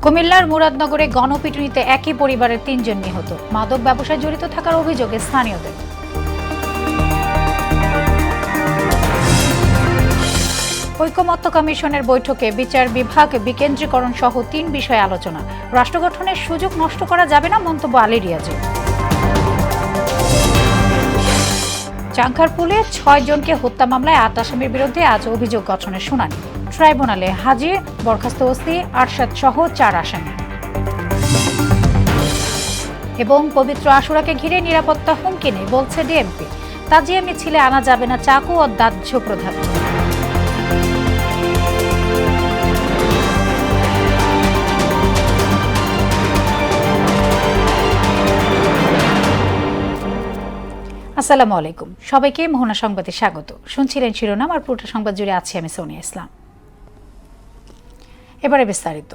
কুমিল্লার মুরাদনগরে গণপিটুনিতে একই পরিবারের ৩ জন নিহত। মাদক ব্যবসায় জড়িত থাকার অভিযোগে স্থানীয়দের। ঐকমত্য কমিশনের বৈঠকে বিচার বিভাগ বিকেন্দ্রীকরণ সহ ৩ বিষয়ে আলোচনা। রাষ্ট্র গঠনের সুযোগ নষ্ট করা যাবে না, মন্তব্য আলী রিয়াজের। চাংখারপুলে ৬ জনকে হত্যা মামলায় ৮ আসামির বিরুদ্ধে আজ অভিযোগ গঠনের শুনানি। ট্রাইব্যুনালে হাজির বরখাস্ত ওসি আরশাদ সহ ৪ আসামি। এবং পবিত্র আশুরাকে ঘিরে নিরাপত্তা হুমকি নেই বলছে ডিএমপি। তাজিয়া মিছিলে আনা যাবে না চাকু ও দাহ্য প্রধান। আসসালামু আলাইকুম, সবাইকে মোহনা সংবাদে স্বাগত। শুনছিলেন শিরোনাম, আর পুরো সংবাদ জুড়ে আছি আমি সোনিয়া ইসলাম। এবারে বিস্তারিত।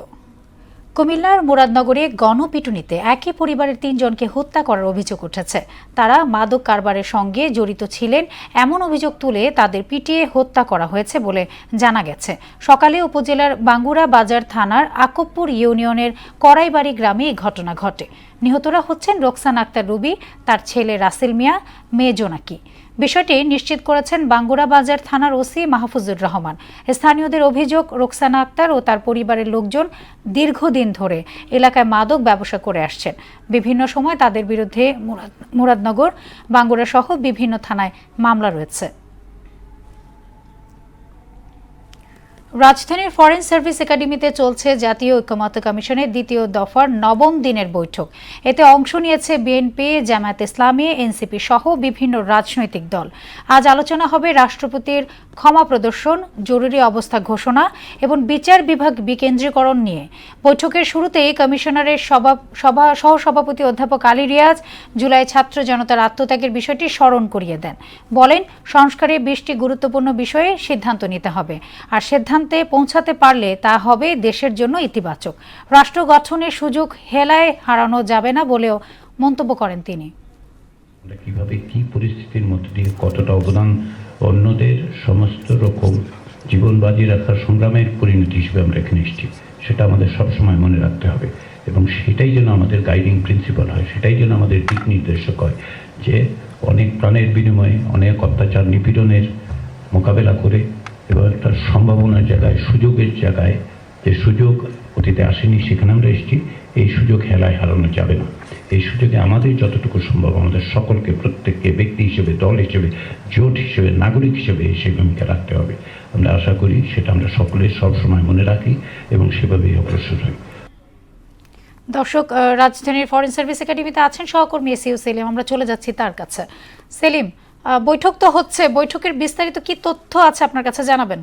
কুমিল্লার মুরাদনগরে গণপিটুনিতে একই পরিবারের ৩ জনকে হত্যা করার অভিযোগ উঠেছে। তারা মাদক কারবারের সঙ্গে জড়িত ছিলেন এমন অভিযোগ তুলে তাদের পিটিয়ে হত্যা করা হয়েছে বলে জানা গেছে। সকালে উপজেলার বাঙ্গুরা বাজার থানার আকবপুর ইউনিয়নের করাইবাড়ি গ্রামে এই ঘটনা ঘটে। নিহতরা হচ্ছেন রোকসানা আক্তার রুবি, তার ছেলে রাসেল মিয়া, মেয়ে জোনাকি। বিষয়টি নিশ্চিত করেছেন বাঙ্গুরা বাজার থানার ওসি মাহফুজুর রহমান। স্থানীয়দের অভিযোগ, রোকসানা আক্তার ও তার পরিবারের লোকজন দীর্ঘদিন ধরে এলাকায় মাদক ব্যবসা করে আসছেন। বিভিন্ন সময় তাদের বিরুদ্ধে মুরাদনগর, বাঙ্গুরা সহ বিভিন্ন থানায় মামলা রয়েছে। রাজধানীর ফরেন সার্ভিস একাডেমিতে চলছে জাতীয় ঐকমত্য কমিশনের ২য় দফার ৯ম দিনের বৈঠক। এতে অংশ নিয়েছে বিএনপি, জামায়াতে ইসলামী, এনসিপি সহ বিভিন্ন রাজনৈতিক দল। আজ আলোচনা হবে রাষ্ট্রপতির ক্ষমা প্রদর্শন, জরুরি অবস্থা ঘোষণা এবং বিচার বিভাগ বিকেন্দ্রীকরণ নিয়ে। বৈঠকের শুরুতে কমিশনারের সহসভাপতি অধ্যাপক আলী রিয়াজ জুলাই ছাত্র জনতার আত্মত্যাগের বিষয়টি স্মরণ করিয়ে দেন। বলেন, সংস্কারে ২০টি গুরুত্বপূর্ণ বিষয়ে সিদ্ধান্ত নিতে হবে, আর সিদ্ধান্তে পৌঁছাতে পারলে তা হবে দেশের জন্য ইতিবাচক। রাষ্ট্র গঠনের সুযোগ হেলায় হারানো যাবে না বলেও মন্তব্য করেন তিনি। কিভাবে কি পরিস্থিতির মধ্যে দিয়ে কতটা অবদান অন্যদের সমস্ত রকম জীবন বাজি রাখার সংগ্রামের পরিণতি হিসেবে আমরা এখানে এসেছি, সেটা আমাদের সবসময় মনে রাখতে হবে এবং সেটাই যেন আমাদের গাইডিং প্রিন্সিপাল হয়, সেটাই যেন আমাদের দিক নির্দেশক হয় যে অনেক প্রাণের বিনিময়ে অনেক অত্যাচার নিপীড়নের মোকাবেলা করে এবং একটা সম্ভাবনার জায়গায়, সুযোগের জায়গায়, যে সুযোগ অতীতে আসেনি সেখানে আমরা এসেছি, এই সুযোগ হেলায় হারানো যাবে না। এই সুযোগে আমাদের যতটুকু সম্ভব আমাদের সকলকে, প্রত্যেককে ব্যক্তি হিসেবে, দল হিসেবে, জোট হিসেবে, নাগরিক হিসেবে সেই ভূমিকা রাখতে হবে। আমরা আশা করি সেটা আমরা সকলে সবসময় মনে রাখি এবং সেভাবেই অগ্রসর হই। দর্শক, রাজধানীর ফরেন সার্ভিস একাডেমিতে আছেন সহকর্মী এসইউ সেলিম, আমরা চলে যাচ্ছি তার কাছে। সেলিম, বৈঠক তো হচ্ছে, বৈঠকের বিস্তারিত কি তথ্য আছে আপনার কাছে জানাবেন?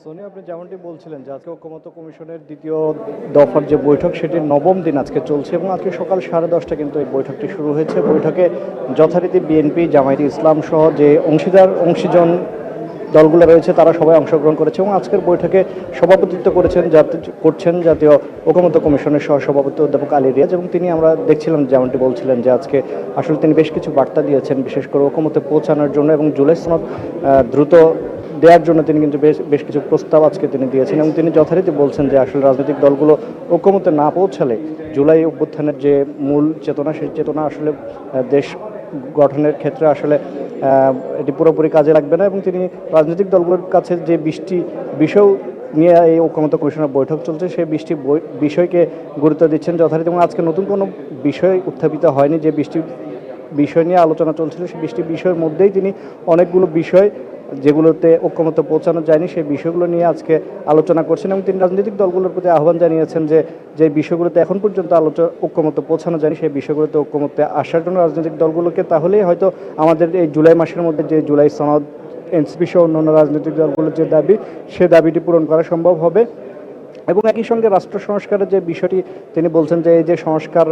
সোনিয়া, আপনি যেমনটি বলছিলেন যে আজকে ঐকমত্য কমিশনের ২য় দফার যে বৈঠক সেটির ৯ম দিন আজকে চলছে এবং আজকে সকাল 10:30 কিন্তু এই বৈঠকটি শুরু হয়েছে। বৈঠকে যথারীতি বিএনপি, জামায়াতে ইসলাম সহ যে অংশীজন দলগুলো রয়েছে তারা সবাই অংশগ্রহণ করেছে এবং আজকের বৈঠকে সভাপতিত্ব করছেন জাতীয় ঐকমত্য কমিশনের সহসভাপতি অধ্যাপক আলী রিয়াজ এবং তিনি, আমরা দেখছিলাম যেমনটি বলছিলেন যে আজকে আসলে তিনি বেশ কিছু বার্তা দিয়েছেন, বিশেষ করে ঐকমত্যে পৌঁছানোর জন্য এবং জুলাই সনদ দ্রুত দেওয়ার জন্য তিনি কিন্তু বেশ কিছু প্রস্তাব আজকে তিনি দিয়েছেন এবং তিনি যথারীতি বলছেন যে আসলে রাজনৈতিক দলগুলো ঐকমত্যে না পৌঁছালে জুলাই অভ্যুত্থানের যে মূল চেতনা, সেই চেতনা আসলে দেশ গঠনের ক্ষেত্রে আসলে এটি পুরোপুরি কাজে লাগবে না এবং তিনি রাজনৈতিক দলগুলোর কাছে যে 20টি বিষয় নিয়ে এই ঐকমত্য কমিশনের বৈঠক চলছে সেই 20টি বিষয়কে গুরুত্ব দিচ্ছেন যথারীতি এবং আজকে নতুন কোনো বিষয় উত্থাপিত হয়নি। যে 20টি বিষয় নিয়ে আলোচনা চলছিল সেই 20টি বিষয়ের মধ্যেই তিনি অনেকগুলো বিষয় যেগুলোতে ঐকমত্য পৌঁছানো যায়নি সেই বিষয়গুলো নিয়ে আজকে আলোচনা করছেন এবং তিনি রাজনৈতিক দলগুলোর প্রতি আহ্বান জানিয়েছেন যে বিষয়গুলোতে এখন পর্যন্ত ঐকমত্য পৌঁছানো যায়নি সেই বিষয়গুলোতে ঐকমত্যে আসার জন্য রাজনৈতিক দলগুলোকে, তাহলেই হয়তো আমাদের এই জুলাই মাসের মধ্যে যে জুলাই সনদ, এনসিপি সহ অন্যান্য রাজনৈতিক দলগুলোর যে দাবি, সে দাবিটি পূরণ করা সম্ভব হবে। এবং একই সঙ্গে রাষ্ট্র সংস্কারের যে বিষয়টি তিনি বলছেন যে এই যে সংস্কার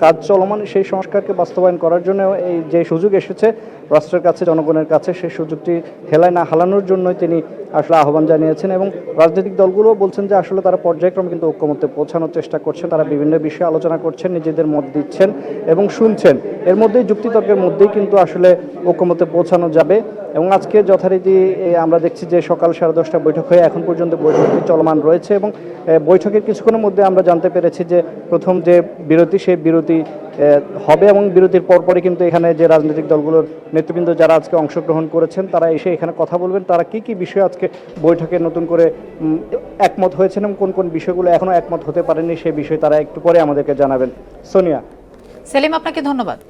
কাজ চলমান, সেই সংস্কারকে বাস্তবায়ন করার জন্য এই যে সুযোগ এসেছে রাষ্ট্রের কাছে, জনগণের কাছে, সেই সুযোগটি হেলায় না হালানোর জন্যই তিনি আসলে আহ্বান জানিয়েছেন। এবং রাজনৈতিক দলগুলো বলছেন যে আসলে তারা পর্যায়ক্রমে কিন্তু ঐক্যমত্যে পৌঁছানোর চেষ্টা করছেন, তারা বিভিন্ন বিষয়ে আলোচনা করছেন, নিজেদের মত দিচ্ছেন এবং শুনছেন। এর মধ্যেই যুক্তিতর্কের মধ্যেই কিন্তু আসলে ঐক্যমত্যে পৌঁছানো যাবে। এবং আজকে যথারীতি আমরা দেখছি যে সকাল 10:30 বৈঠক হয়ে এখন পর্যন্ত বৈঠকটি চলমান রয়েছে এবং বৈঠকের কিছুক্ষণের মধ্যে আমরা জানতে পেরেছি যে প্রথম যে বিরতি, সেই বিরতি হবে এবং বিরতির পরপরই কিন্তু এখানে যে রাজনৈতিক দলগুলোর নেতৃবৃন্দ যারা আজকে অংশগ্রহণ করেছেন তারা এসে এখানে কথা বলবেন, তারা কি কি বিষয়ে আজকে বৈঠকে নতুন করে একমত হয়েছেন এবং কোন কোন বিষয়গুলো এখনো একমত হতে পারেনি সেই বিষয়ে তারা একটু পরে আমাদেরকে জানাবেন। সোনিয়া। সেলিম, আপনাকে ধন্যবাদ।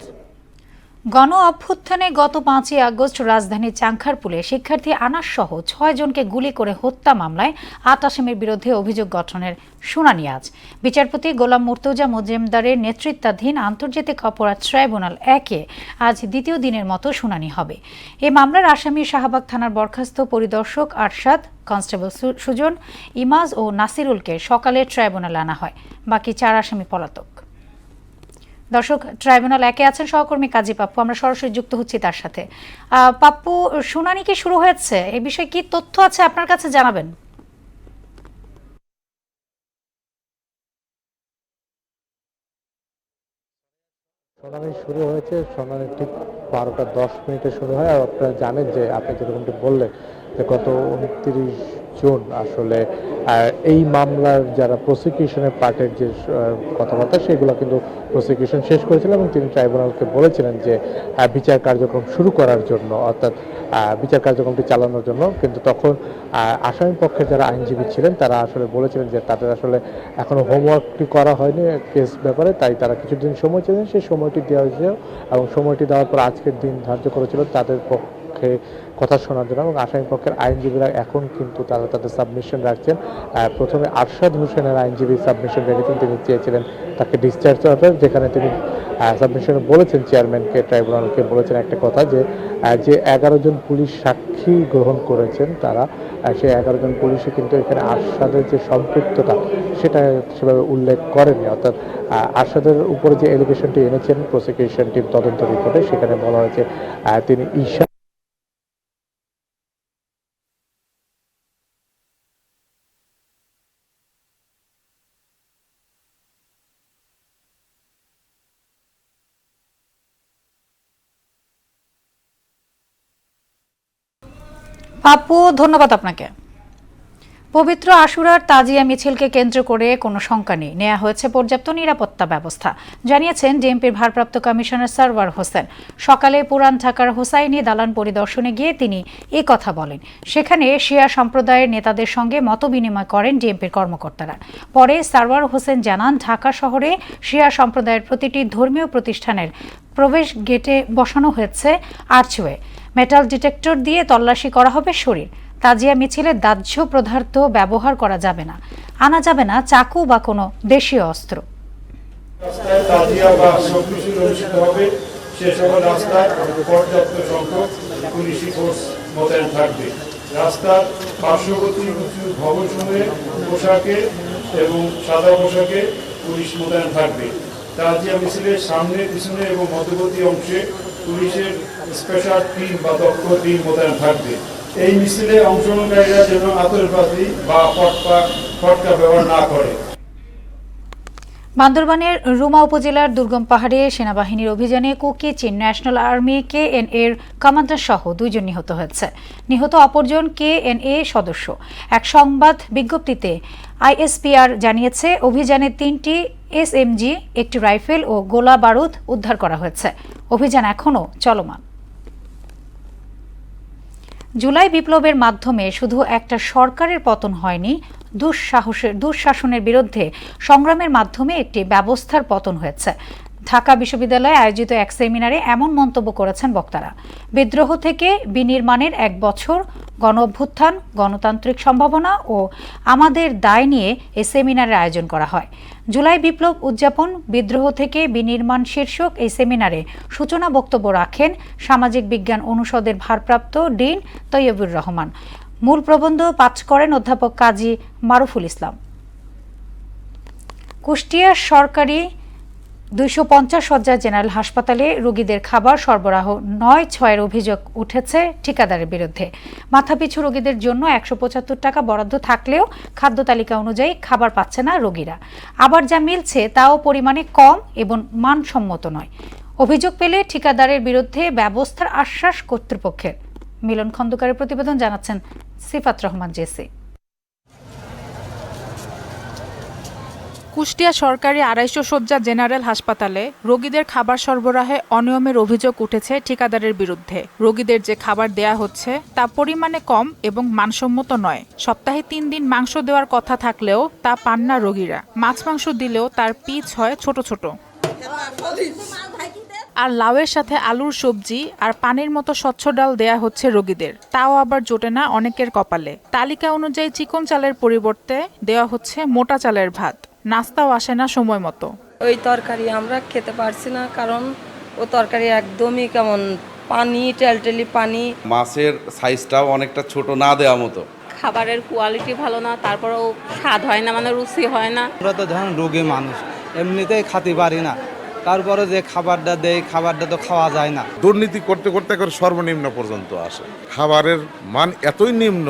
গণ অভ্যুত্থানে গত 5ই আগস্ট রাজধানীর চাংখারপুলে শিক্ষার্থী আনাস সহ 6 জনকে গুলি করে হত্যা মামলায় 8 আসামির বিরুদ্ধে অভিযোগ গঠনের শুনানি আজ। বিচারপতি গোলাম মুর্তজা মজুমদারের নেতৃত্বাধীন আন্তর্জাতিক অপরাধ ট্রাইব্যুনাল 1-এ আজ দ্বিতীয় দিনের মতো শুনানি হবে। এই মামলার আসামি শাহবাগ থানার বরখাস্ত পরিদর্শক আরশাদ, কনস্টেবল সুজন, ইমাজ ও নাসিরুলকে সকালে ট্রাইব্যুনালে আনা হয়। বাকি 4 আসামি পলাতক। দর্শক, ট্রাইব্যুনাল 1-এ আছেন সহকর্মী কাজী পাপ্পু, আমরা সরাসরি যুক্ত হচ্ছি তার সাথে। পাপ্পু, শুনানি কি শুরু হয়েছে? এই বিষয়ে কি তথ্য আছে আপনার কাছে, জানাবেন। শুনানি শুরু হয়েছে, শুনানি ঠিক 12:10 শুরু হয়। আর আপনারা জানেন যে আপনি যেরকমটি বললেন যে গত 29 জুন আসলে এই মামলার যারা প্রসিকিউশনের পার্টের যে কথাবার্তা সেগুলো কিন্তু প্রসিকিউশন শেষ করেছিলেন এবং তিনি ট্রাইব্যুনালকে বলেছিলেন যে বিচার কার্যক্রম শুরু করার জন্য, অর্থাৎ বিচার কার্যক্রমটি চালানোর জন্য। কিন্তু তখন আসামি পক্ষের যারা আইনজীবী ছিলেন তারা আসলে বলেছিলেন যে তাদের আসলে এখনো হোমওয়ার্কটি করা হয়নি কেস ব্যাপারে, তাই তারা কিছুদিন সময় চেয়েছেন, সেই সময়টি দেওয়া হয়েছে এবং সময়টি দেওয়ার পর আজকের দিন ধার্য করেছিল তাদের পক্ষে কথা শোনার জন্য। এবং আসামি পক্ষের আইনজীবীরা এখন কিন্তু তারা তাদের সাবমিশন রাখছেন। প্রথমে আরশাদ হোসেনের আইনজীবী সাবমিশন রেখেছেন, তিনি চেয়েছিলেন তাকে ডিসচার্জ করাতে, যেখানে তিনি সাবমিশনে বলেছেন, চেয়ারম্যানকে, ট্রাইব্যুনালকে বলেছেন একটা কথা যে 11 জন পুলিশ সাক্ষী গ্রহণ করেছেন তারা, সেই 11 জন পুলিশে কিন্তু এখানে আরশাদের যে সম্পৃক্ততা সেটা সেভাবে উল্লেখ করেনি। অর্থাৎ আরশাদের উপরে যে এলিগেশনটি এনেছেন প্রসিকিউশন টিম তদন্ত রিপোর্টে, সেখানে বলা হয়েছে তিনি ঈশা পাপ্পু, ধন্যবাদ আপনাকে। পবিত্র আশুরার তাজিয়া মিছিলকে কেন্দ্র করে কোনো শঙ্কা নেই, নেওয়া হয়েছে পর্যাপ্ত নিরাপত্তা ব্যবস্থা, জানিয়েছেন ডিএমপির ভারপ্রাপ্ত কমিশনার সারওয়ার হোসেন। সকালে পুরান ঢাকার হোসাইনি দালান পরিদর্শনে গিয়ে তিনি এ কথা বলেন। সেখানে শিয়া সম্প্রদায়ের নেতাদের সঙ্গে মতবিনিময় করেন ডিএমপির কর্মকর্তারা। পরে সারওয়ার হোসেন জানান, ঢাকা শহরে শিয়া সম্প্রদায়ের প্রতিটি ধর্মীয় প্রতিষ্ঠানের প্রবেশ গেটে বসানো হয়েছে আর্চওয়ে, মেটাল ডিটেক্টর দিয়ে তল্লাশি করা হবে শরীর। তাজিয়া মিছিলে দাহ্য পদার্থ ব্যবহার করা যাবে না, আনা যাবে না চাকু বা কোনো দেশীয় অস্ত্র। রাস্তায় তাজিয়া বা সবকিছু অনুষ্ঠিত হবে, সে সকল রাস্তায় পর্যাপ্ত সংখ্যক পুলিশি ফোর্স মোতায়েন থাকবে। রাস্তার পার্শ্ববর্তী উঁচু ভবনসমূহে পোশাকে এবং সাদা পোশাকে পুলিশ মোতায়েন থাকবে। তাজিয়া মিছিলের সামনে, পিছনে এবং মধ্যবর্তী অংশে পুলিশের স্পেশাল টিম বা দক্ষ টিম মোতায়েন থাকবে। এই মিছিলে অংশগ্রহণকারীরা যেন আতশবাজি বা ফটকা ব্যবহার না করে। বান্দরবানের রুমা উপজেলার দুর্গম পাহাড়ে সেনাবাহিনীর অভিযানে কুকি চীন ন্যাশনাল আর্মি KNA-র কমান্ডার সহ 2 জন নিহত হয়েছে। নিহত অপরজন KNA সদস্য। এক সংবাদ বিজ্ঞপ্তিতে ISPR জানিয়েছে, অভিযানে 3টি SMG, একটি রাইফেল ও গোলা বারুদ উদ্ধার করা হয়েছে। অভিযান এখনও চলমান। জুলাই বিপ্লবের মাধ্যমে শুধু একটা সরকারের পতন হয়নি, দুঃশাসনের বিরুদ্ধে সংগ্রামের মাধ্যমে একটি ব্যবস্থার পতন হয়েছে। ঢাকা বিশ্ববিদ্যালয়ে আয়োজিত এক সেমিনারে এমন মন্তব্য করেছেন বক্তারা। বিদ্রোহ থেকে বিনির্মাণের 1 বছর, গণ অভ্যুত্থান, গণতান্ত্রিক সম্ভাবনা ও আমাদের দায় নিয়ে এই সেমিনারের আয়োজন করা হয়। জুলাই বিপ্লব উদযাপন, বিদ্রোহ থেকে বিনির্মাণ শীর্ষক এই সেমিনারে সূচনা বক্তব্য রাখেন সামাজিক বিজ্ঞান অনুষদের ভারপ্রাপ্ত ডিন তৈয়বুর রহমান। মূল প্রবন্ধ পাঠ করেন অধ্যাপক কাজী মারুফুল ইসলাম। কুষ্টিয়া সরকারি 250 শয্যার জেনারেল হাসপাতালে রোগীদের খাবার সরবরাহ 9/6-এর অভিযোগ উঠেছে ঠিকাদারের বিরুদ্ধে। মাথাপিছু রোগীদের জন্য 175 টাকা বরাদ্দ থাকলেও খাদ্য তালিকা অনুযায়ী খাবার পাচ্ছে না রোগীরা। আবার যা মিলছে তাও পরিমাণে কম এবং মানসম্মত নয়। অভিযোগ পেলে ঠিকাদারের বিরুদ্ধে ব্যবস্থার আশ্বাস কর্তৃপক্ষের। মিলন খন্দকারের প্রতিবেদন, জানাচ্ছেন সিফাত রহমান জেসি। কুষ্টিয়া সরকারি 250 শয্যা জেনারেল হাসপাতালে রোগীদের খাবার সরবরাহে অনিয়মের অভিযোগ উঠেছে ঠিকাদারের বিরুদ্ধে। রোগীদের যে খাবার দেয়া হচ্ছে তা পরিমাণে কম এবং মানসম্মত নয়। সপ্তাহে 3 দিন মাংস দেওয়ার কথা থাকলেও তা পান না রোগীরা। মাছ মাংস দিলেও তার পিচ হয় ছোট ছোট। আর লাউয়ের সাথে আলুর সবজি আর পানির মতো স্বচ্ছ ডাল দেয়া হচ্ছে রোগীদের, তাও আবার জোটে না অনেকের কপালে। তালিকা অনুযায়ী চিকন চালের পরিবর্তে দেওয়া হচ্ছে মোটা চালের ভাত। নাস্তাও আসে না সময় মতো। ওই তরকারি আমরা খেতে পারছি না, কারণ ও তরকারি একদমই কেমন পানি, টেলটেলি পানি। মাছের সাইজটাও অনেকটা ছোট, না দেওয়া মতো। খাবারের কোয়ালিটি ভালো না, তারপরেও স্বাদ হয় না, মানে রুচি হয় না। আমরা তো ধরেন রোগী মানুষ, এমনিতেই খেতে পারি না, তারপরে যে খাবারটা দেয় খাবারটা তো খাওয়া যায় না। দুর্নীতি করতে করতে করে সর্বনিম্ন পর্যন্ত আসে। খাবারের মান এতই নিম্ন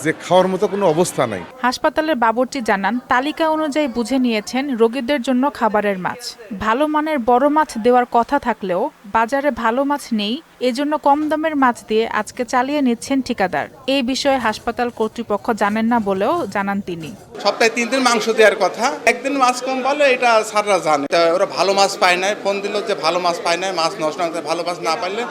যে খাওয়ার মতো কোনো অবস্থা নাই। হাসপাতালের বাবুর্চি জানান, তালিকা অনুযায়ী বুঝে নিয়েছেন রোগীদের জন্য খাবারের মাছ। ভালো মানের বড় মাছ দেওয়ার কথা থাকলেও বাজারে ভালো মাছ নেই, এজন্য কম দামের মাছ দিয়ে আজকে চালিয়ে নিচ্ছেন ঠিকাদার। এই বিষয়ে হাসপাতাল কর্তৃপক্ষ জানেন না বলেও জানান তিনি। সপ্তাহে 3 দিন মাংস দেওয়ার কথা, একদিন মাছ কম বলে এটা স্যাররা জানে। ওরা ভালো মাছ পায় না, ফোন দিল যে ভালো মাছ পায় না, মাছ নষ্ট না, ভালো মাছ না পাইলে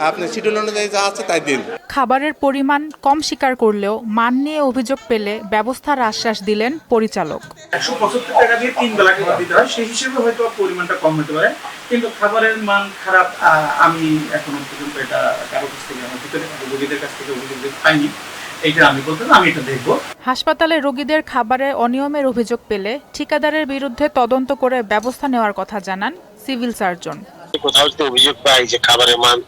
আপনি শিডিউল অনুযায়ী যা আছে তাই দিন। খাবারের পরিমাণ কম স্বীকার করলেও মান নিয়ে অভিযোগ পেলে ব্যবস্থার আশ্বাস দিলেন পরিচালক। 175 টাকা দিয়ে 3 বেলা খাবার দিতে হয়, সেই হিসেবে হয়তো পরিমাণটা কম হতে পারে, কিন্তু খাবারের মান খারাপ। আমি এখনো পর্যন্ত এটা কারো কাছ থেকে, আমার ভিতরে রোগীদের কাছ থেকে অভিযোগ পাইনি। এটা আমি বলতে না, আমি এটা দেখব। হাসপাতালে রোগীদের খাবারে অনিয়মের অভিযোগ পেলে ঠিকাদারের বিরুদ্ধে তদন্ত করে ব্যবস্থা নেওয়ার কথা জানান সিভিল সার্জন। কোথাও যদি অভিযোগ পাই যে খাবারের মান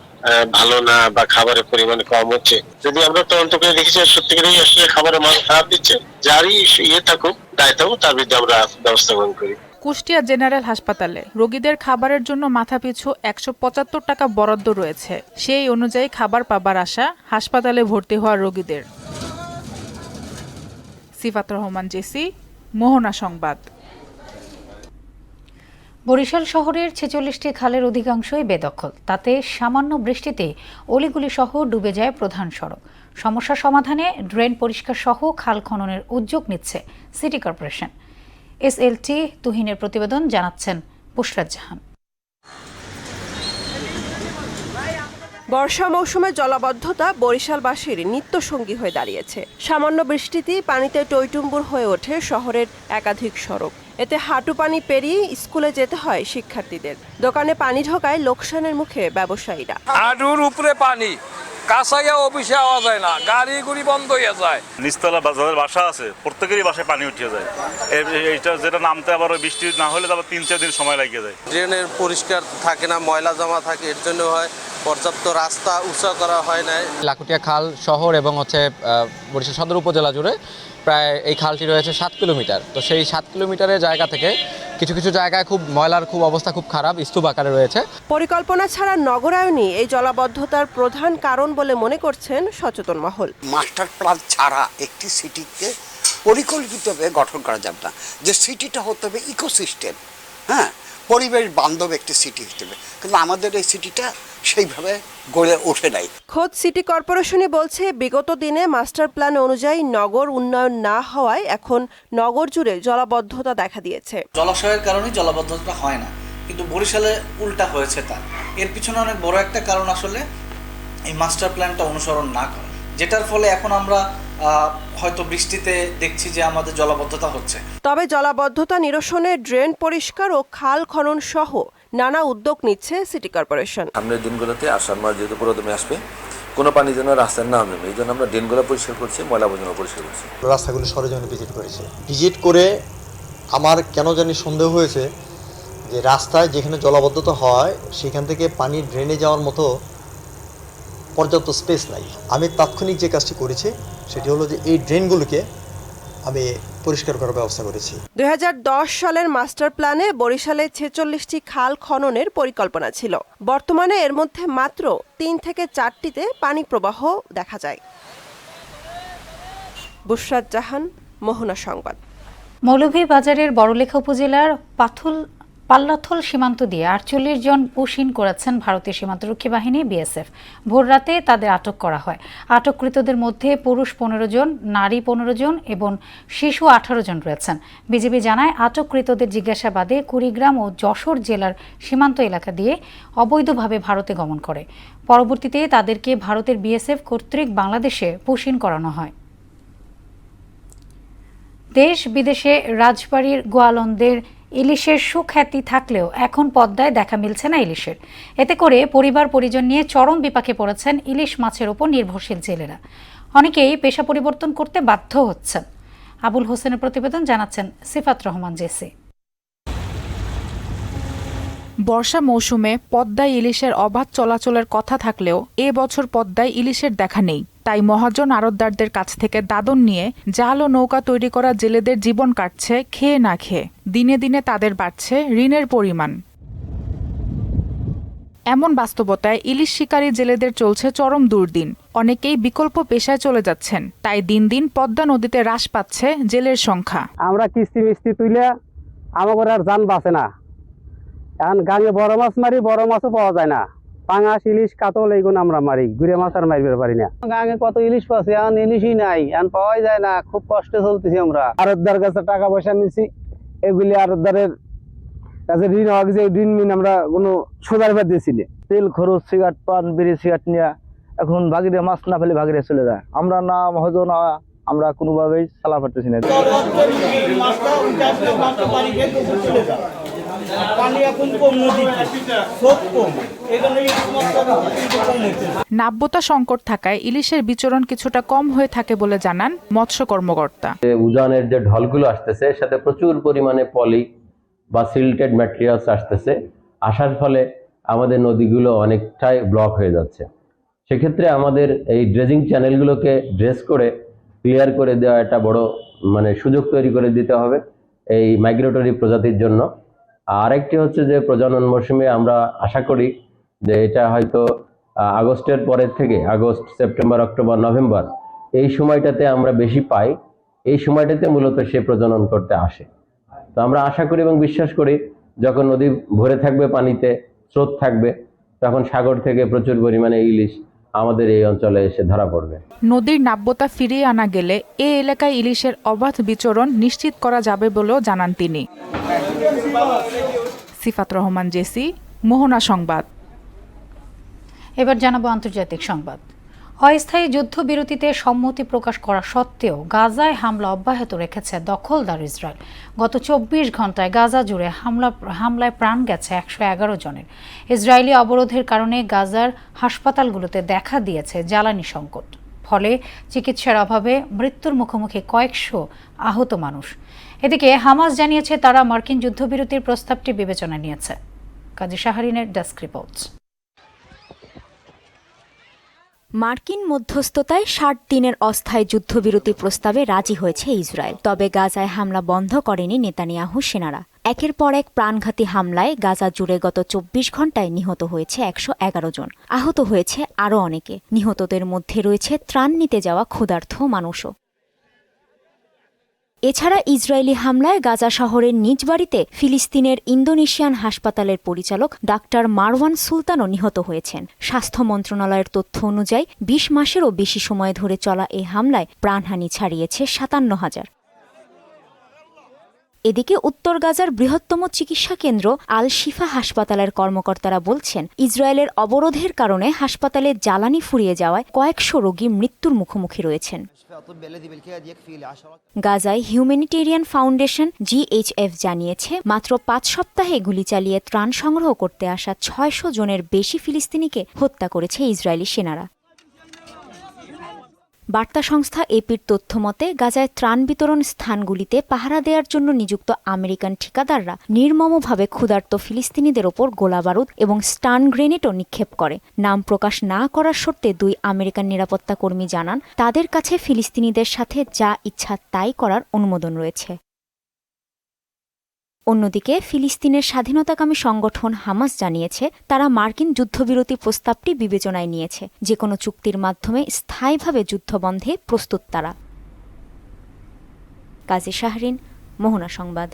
ভালো না বা খাবারের পরিমাণ কম হচ্ছে, যদি আমরা তদন্ত করে দেখি যে সত্যিকারই আসলে খাবারের মান খারাপ দিচ্ছে, যারই থাকুক দায় থাকুক, তার বিরুদ্ধে আমরা ব্যবস্থা গ্রহণ করি। কুষ্টিয়া জেনারেল হাসপাতালে রোগীদের খাবারের জন্য মাথাপিছু 175 টাকা বরাদ্দ রয়েছে। সেই অনুযায়ী খাবার পাবার আশা হাসপাতালে ভর্তি হওয়া রোগীদের। সিফাত রহমান জেসি, মোহনা সংবাদ। বরিশাল শহরের 46টি খালের অধিকাংশই বেদখল। তাতে সামান্য বৃষ্টিতে অলিগুলি সহ ডুবে যায় প্রধান সড়ক। সমস্যা সমাধানে ড্রেন পরিষ্কার সহ খাল খননের উদ্যোগ নিচ্ছে সিটি কর্পোরেশন। SLT তুহিনের প্রতিবেদন, জানাচ্ছেন বুশরাত জাহান। বর্ষা মৌসুমে জলাবদ্ধতা বরিশালবাসীর নিত্যসঙ্গী হয়ে দাঁড়িয়েছে। সামান্য বৃষ্টিতেই পানিতে টইটুম্বুর হয়ে ওঠে শহরের একাধিক সড়ক। এতে হাঁটু পানি পেরিয়ে স্কুলে যেতে হয় শিক্ষার্থীদের। দোকানে পানি ঢোকায় লোকসানের মুখে ব্যবসায়ীরা। হাঁটুর উপরে পানি, কাঁচাইয়া অফিসে আওয়া যায় না, গাড়ি গুড়ি বন্ধ হয়ে যায়। নিচতলা যাদের বাসা আছে প্রত্যেকেরই বাসায় পানি উঠে যায়। এইটা যেটা নামতে আবার বৃষ্টি না হলে আবার 3-4 দিন সময় লাগিয়ে যায়। ড্রেনের পরিষ্কার থাকে না, ময়লা জমা থাকে, এর জন্য হয় পর্যাপ্ত রাস্তা উঁচা করা হয় না। লাকুটিয়া খাল শহর এবং বরিশাল সদর উপজেলা জুড়ে প্রায় এই খালটি রয়েছে 7 কিলোমিটার। তো সেই 7 কিলোমিটারের জায়গা থেকে কিছু কিছু জায়গায় খুব ময়লার অবস্থা খুব খারাপ, স্তূপ আকারে রয়েছে। পরিকল্পনা ছাড়া নগরায়নই এই জলাবদ্ধতার প্রধান কারণ বলে মনে করছেন সচেতন মহল। মাস্টার প্ল্যান ছাড়া একটি সিটিকে পরিকল্পিতভাবে গঠন করা যাবে না। যে সিটিটা হতে হবে ইকোসিস্টেম, হ্যাঁ, পরিবেশ বান্ধব একটি সিটি হতে হবে, কিন্তু আমাদের এই সিটিটা সেইভাবে গড়ে ওঠে নাই। খোদ সিটি কর্পোরেশনই বলছে, বিগত দিনে মাস্টার প্ল্যান অনুযায়ী নগর উন্নয়ন না হওয়ায় এখন নগর জুড়ে জলাবদ্ধতা দেখা দিয়েছে। জলাশয়ের কারণে জলাবদ্ধতা হয় না, কিন্তু বরিশালে উল্টা হয়েছে। তার এর পিছনে অনেক বড় একটা কারণ আসলে এই মাস্টার প্ল্যানটা অনুসরণ না করা, যেটার ফলে এখন আমরা হয়তো বৃষ্টিতে দেখছি যে আমাদের জলাবদ্ধতা হচ্ছে। তবে জলাবদ্ধতা নিরসনে ড্রেন পরিষ্কার ও খাল খনন সহ নানা উদ্যোগ নিচ্ছে সিটি কর্পোরেশন। সামনের দিনগুলোতে আষাঢ় মাস যেহেতু পুরোদমে আসবে, কোনো পানি যেন রাস্তায় না নেমে, এই জন্য আমরা ড্রেনগুলো পরিষ্কার করছি, ময়লা আবর্জনা পরিষ্কার করছি। রাস্তাগুলো সরেজমিনে ভিজিট করে আমার কেন জানি সন্দেহ হয়েছে যে রাস্তায় যেখানে জলাবদ্ধতা হয় সেখান থেকে পানি ড্রেনে যাওয়ার মতো পর্যাপ্ত স্পেস নাই। আমি তাৎক্ষণিক যে কাজটি করেছি সেটি হলো যে এই ড্রেনগুলোকে আমি পরিষ্কার করার ব্যবস্থা করেছি। 2010 সালের মাস্টার প্ল্যানে বরিশালে 46টি খাল খননের পরিকল্পনা ছিল। বর্তমানে এর মধ্যে মাত্র 3 থেকে 4টিতে পানি প্রবাহ দেখা যায়। বুশরাত জাহান, মোহনা সংবাদ। মৌলভীবাজারের বড়লেখা উপজেলার পাল্লাথল সীমান্ত দিয়ে 48 জন পুশিন করেছেন ভারতীয় সীমান্তরক্ষী বাহিনী বিএসএফ। ভোররাতে তাদের আটক করা হয়। আটককৃতদের মধ্যে পুরুষ 15 জন, নারী 15 জন এবং শিশু 18 জন রয়েছেন। বিজিবি জানায় আটককৃতদের জিজ্ঞাসাবাদে কুড়িগ্রাম ও যশোর জেলার সীমান্ত এলাকা দিয়ে অবৈধভাবে ভারতে গমন করে। পরবর্তীতে তাদেরকে ভারতের বিএসএফ কর্তৃক বাংলাদেশে পুশিন করানো হয়। দেশ বিদেশে রাজবাড়ির গোয়ালন্দের ইলিশের সুখ্যাতি থাকলেও এখন পদ্মায় দেখা মিলছে না ইলিশের। এতে করে পরিবার পরিজন নিয়ে চরম বিপাকে পড়েছেন ইলিশ মাছের উপর নির্ভরশীল জেলেরা। অনেকেই পেশা পরিবর্তন করতে বাধ্য হচ্ছেন। আবুল হোসেনের প্রতিবেদন, জানাচ্ছেন সিফাত রহমান জেসি। বর্ষা মৌসুমে পদ্মায় ইলিশের অবাধ চলাচলের কথা থাকলেও এ বছর পদ্মায় ইলিশের দেখা নেই। তাই মহাজন আড়তদারদের কাছ থেকে দাদন নিয়ে জাল ও নৌকা তৈরি করা জেলেদের জীবন কাটছে খেয়ে না খেয়ে। দিনে দিনে তাদের বাড়ছে ঋণের পরিমাণ। এমন বাস্তবতায় ইলিশ শিকারী জেলেদের চলছে চরম দুর্দিন। অনেকেই বিকল্প পেশায় চলে যাচ্ছেন। তাই দিন দিন পদ্মা নদীতে হ্রাস পাচ্ছে জেলের সংখ্যা। আমরা কিস্তি মিস্তি তুলে আমাদের আর জান বাঁচে না। এখন গাঙে বড় মাছ মারি, বড় মাছও পাওয়া যায় না। পাঙাশ, ইলিশ, কাতল এইগুলো আমরা মারি, গুড়ে মাছ আর মারবে পারি না। গাঙে কত ইলিশ পাচ্ছি, এখন ইলিশই নাই, এখন পাওয়াই যায় না। খুব কষ্টে চলতেছি আমরা। আরতদার কাছে টাকা পয়সা নিছি, এগুলি আরতদারের কাছে ঋণ হওয়া গেছে। ঋণ মিন আমরা কোনো সোজার ব্যাপার দিয়েছি না। তেল খরচ, সিগারেট, পান, বিড়ি, সিগারেট নিয়ে এখন ভাগিরে মাছ না ফেলে ভাগিরে চলে যায়। আমরা না হয়তো না, আমরা কোনোভাবেই চালা পারতেছি না। নাব্যতা সংকট থাকায় ইলিশের বিচরণ কিছুটা কম হয়ে থাকে বলে জানান মৎস্য কর্মকর্তা। উজানের যে ঢলগুলো আসতেছে সাথে প্রচুর পরিমাণে পলি বা সিল্টেড ম্যাটেরিয়ালস আসতেছে। আসার ফলে আমাদের নদীগুলো অনেকটাই ব্লক হয়ে যাচ্ছে। সেক্ষেত্রে আমাদের এই ড্রেজিং চ্যানেলগুলোকে ড্রেস করে ক্লিয়ার করে দেওয়া একটা বড় সুযোগ তৈরি করে দিতে হবে এই মাইগ্রেটরি প্রজাতির জন্য। আরেকটি হচ্ছে যে প্রজনন মৌসুমে আমরা আশা করি যে এটা হয়তো আগস্টের পরের থেকে, আগস্ট, সেপ্টেম্বর, অক্টোবর, নভেম্বর এই সময়টাতে আমরা বেশি পাই। এই সময়টাতে মূলত সে প্রজনন করতে আসে। তো আমরা আশা করি এবং বিশ্বাস করি যখন নদী ভরে থাকবে, পানিতে স্রোত থাকবে, তখন সাগর থেকে প্রচুর পরিমাণে ইলিশ আমাদের এই অঞ্চলে এসে ধরা পড়বে। নদীর নাব্যতা ফিরিয়ে আনা গেলে এ এলাকায় ইলিশের অবাধ বিচরণ নিশ্চিত করা যাবে বলেও জানান তিনি। সিফাত রহমান জেসি, মোহনা সংবাদ। এবার জানাবো আন্তর্জাতিক সংবাদ। অস্থায়ী যুদ্ধবিরতিতে সম্মতি প্রকাশ করা সত্ত্বেও গাজায় হামলা অব্যাহত রেখেছে দখলদার ইসরায়েল। গত 24 ঘন্টায় গাজা জুড়ে হামলায় প্রাণ গেছে 111 জনের। ইসরায়েলি অবরোধের কারণে গাজার হাসপাতালগুলোতে দেখা দিয়েছে জ্বালানি সংকট। ফলে চিকিৎসার অভাবে মৃত্যুর মুখোমুখি কয়েকশো আহত মানুষ। এদিকে হামাস জানিয়েছে তারা মার্কিন যুদ্ধবিরতির প্রস্তাবটি বিবেচনায় নিয়েছে। কাজী শাহরিনের ডেস্ক রিপোর্টস। মার্কিন মধ্যস্থতায় 60 দিনের অস্থায়ী যুদ্ধবিরতি প্রস্তাবে রাজি হয়েছে ইসরায়েল। তবে গাজায় হামলা বন্ধ করেনি নেতানিয়াহু সেনারা। একের পর এক প্রাণঘাতী হামলায় গাজা জুড়ে গত 24 ঘন্টায় নিহত হয়েছে 111 জন। আহত হয়েছে আরও অনেকে। নিহতদের মধ্যে রয়েছে ত্রাণ নিতে যাওয়া ক্ষুধার্ত মানুষও। এছাড়া ইসরায়েলি হামলায় গাজা শহরের নিজ বাড়িতে ফিলিস্তিনের ইন্দোনেশিয়ান হাসপাতালের পরিচালক ডাক্তার মারওয়ান সুলতানও নিহত হয়েছেন। স্বাস্থ্য মন্ত্রণালয়ের তথ্য অনুযায়ী 20 মাসেরও বেশি সময় ধরে চলা এই হামলায় প্রাণহানি ছাড়িয়েছে 57,000। এদিকে উত্তর গাজার বৃহত্তম চিকিৎসা কেন্দ্র আল শিফা হাসপাতালের কর্মকর্তারা বলছেন, ইসরায়েলের অবরোধের কারণে হাসপাতালে জ্বালানি ফুরিয়ে যাওয়ায় কয়েকশো রোগী মৃত্যুর মুখোমুখি রয়েছেন। গাজায় হিউম্যানিটেরিয়ান ফাউন্ডেশন GHF জানিয়েছে, মাত্র 5 সপ্তাহে গুলি চালিয়ে ত্রাণ সংগ্রহ করতে আসা 600 জনের বেশি ফিলিস্তিনিকে হত্যা করেছে ইসরায়েলি সেনারা। বার্তা সংস্থা এপির তথ্য মতে গাজায় ত্রাণ বিতরণ স্থানগুলিতে পাহারা দেওয়ার জন্য নিযুক্ত আমেরিকান ঠিকাদাররা নির্মমভাবে ক্ষুধার্ত ফিলিস্তিনিদের ওপর গোলাবারুদ এবং স্টান গ্রেনেডও নিক্ষেপ করে। নাম প্রকাশ না করার শর্তে 2 আমেরিকান নিরাপত্তা কর্মী জানান তাদের কাছে ফিলিস্তিনিদের সাথে যা ইচ্ছা তাই করার অনুমোদন রয়েছে। অন্যদিকে ফিলিস্তিনের স্বাধীনতাকামী সংগঠন হামাস জানিয়েছে তারা মার্কিন যুদ্ধবিরতি প্রস্তাবটি বিবেচনায় নিয়েছে। যে কোনো চুক্তির মাধ্যমে স্থায়ীভাবে যুদ্ধবন্ধে প্রস্তুত তারা। কাজী শাহরিন, মোহনা সংবাদ।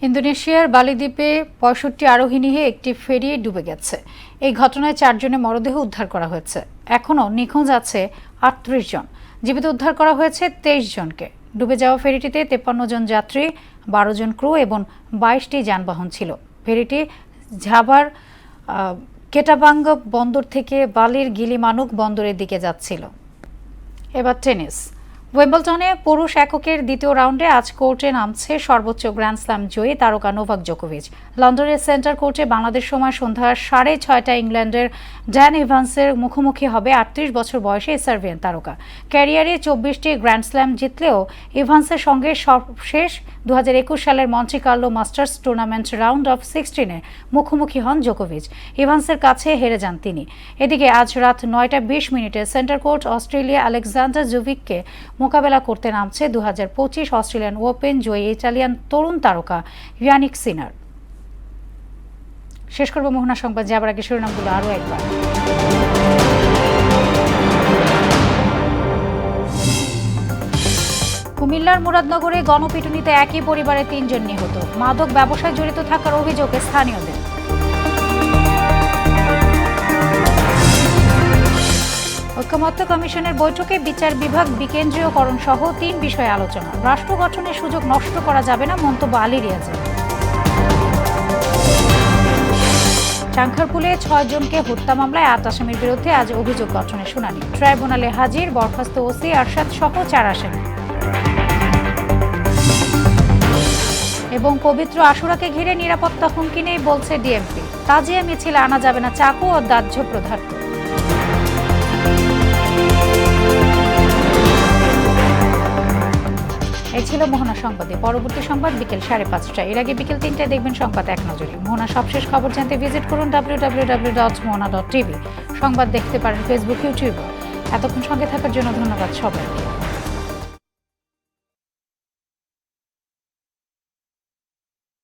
ইন্দোনেশিয়ার বালি দ্বীপে 65 আরোহী নিয়ে একটি ফেরি ডুবে গেছে। এই ঘটনায় 4 জনের মরদেহ উদ্ধার করা হয়েছে। এখনও নিখোঁজ আছে 38 জন। জীবিত উদ্ধার করা হয়েছে 23 জনকে। ডুবে যাওয়া ফেরিটিতে 53 জন যাত্রী, 12 জন ক্রু এবং 22টি যানবাহন ছিল। ফেরিটি ঝাবার কেটাবাঙ্গ বন্দর থেকে বালির গিলিমানুক বন্দরের দিকে যাচ্ছিল। এবার টেনিস। উইম্বলডনে পুরুষ এককের দ্বিতীয় রাউন্ডে আজ কোর্টে নামছে সর্বোচ্চ গ্র্যান্ড স্ল্যাম জয়ী তারকা নোভাক জোকোভিচ। লন্ডনের সেন্টার কোর্টে বাংলাদেশ সময় সন্ধ্যা 6:30 ইংল্যান্ডের ড্যান ইভান্সের মুখোমুখি হবে 38 বছর বয়সী সার্বিয়ান তারকা। ক্যারিয়ারে 24টি গ্র্যান্ড স্ল্যাম জিতলেও ইভান্সের সঙ্গে সবশেষ 2021 সালের Monte Carlo Masters tournament round of 16-এ মুখোমুখি হন জোকোভিচ। ইভান্সের কাছে হেরে যান তিনি। এদিকে আজ রাত 9:20 সেন্টার কোর্ট অস্ট্রেলিয়া আলেকজান্ডার জুভিককে মোকাবেলা করতে নামছে 2025 অস্ট্রেলিয়ান ওপেন জয়ী ইটালিয়ান তরুণ তারকা ইয়ানিক সিনার। শেষ করব মোহনা সংবাদ, যাবার আগে শিরোনামগুলো আরও একবার। কুমিল্লার মুরাদনগরে গণপিটুনিতে একই পরিবারের 3 জন নিহত। মাদক ব্যবসায় জড়িত থাকার অভিযোগে স্থানীয়দের। ঐকমত্য কমিশনের বৈঠকে বিচার বিভাগ বিকেন্দ্রীয়করণ সহ 3 বিষয়ে আলোচনা। রাষ্ট্র গঠনের সুযোগ নষ্ট করা যাবে না, মন্তব্য আলী রিয়াজের। চাংখারপুলে 6 জনকে হত্যা মামলায় 8 আসামির বিরুদ্ধে আজ অভিযোগ গঠনের শুনানি। ট্রাইব্যুনালে হাজির বরখাস্ত ওসি আরশাদ সহ 4 আসামি। এবং পবিত্র আশুরাকে ঘিরে নিরাপত্তা হুমকি নেই বলছে ডিএমপি। তাজিয়া মিছিলে আনা যাবে না চাকু ও দাহ্য পদার্থ। এই ছিল মোহনা সংবাদে। পরবর্তী সংবাদ বিকেল 5:30। এর আগে বিকেল 3টায় দেখবেন সংবাদ এক নজরে। মোহনা সবশেষ খবর জানতে ভিজিট করুন www.mohana.tv। সংবাদ দেখতে পারেন ফেসবুক, ইউটিউব। এতক্ষণ সঙ্গে থাকার জন্য ধন্যবাদ সবাইকে।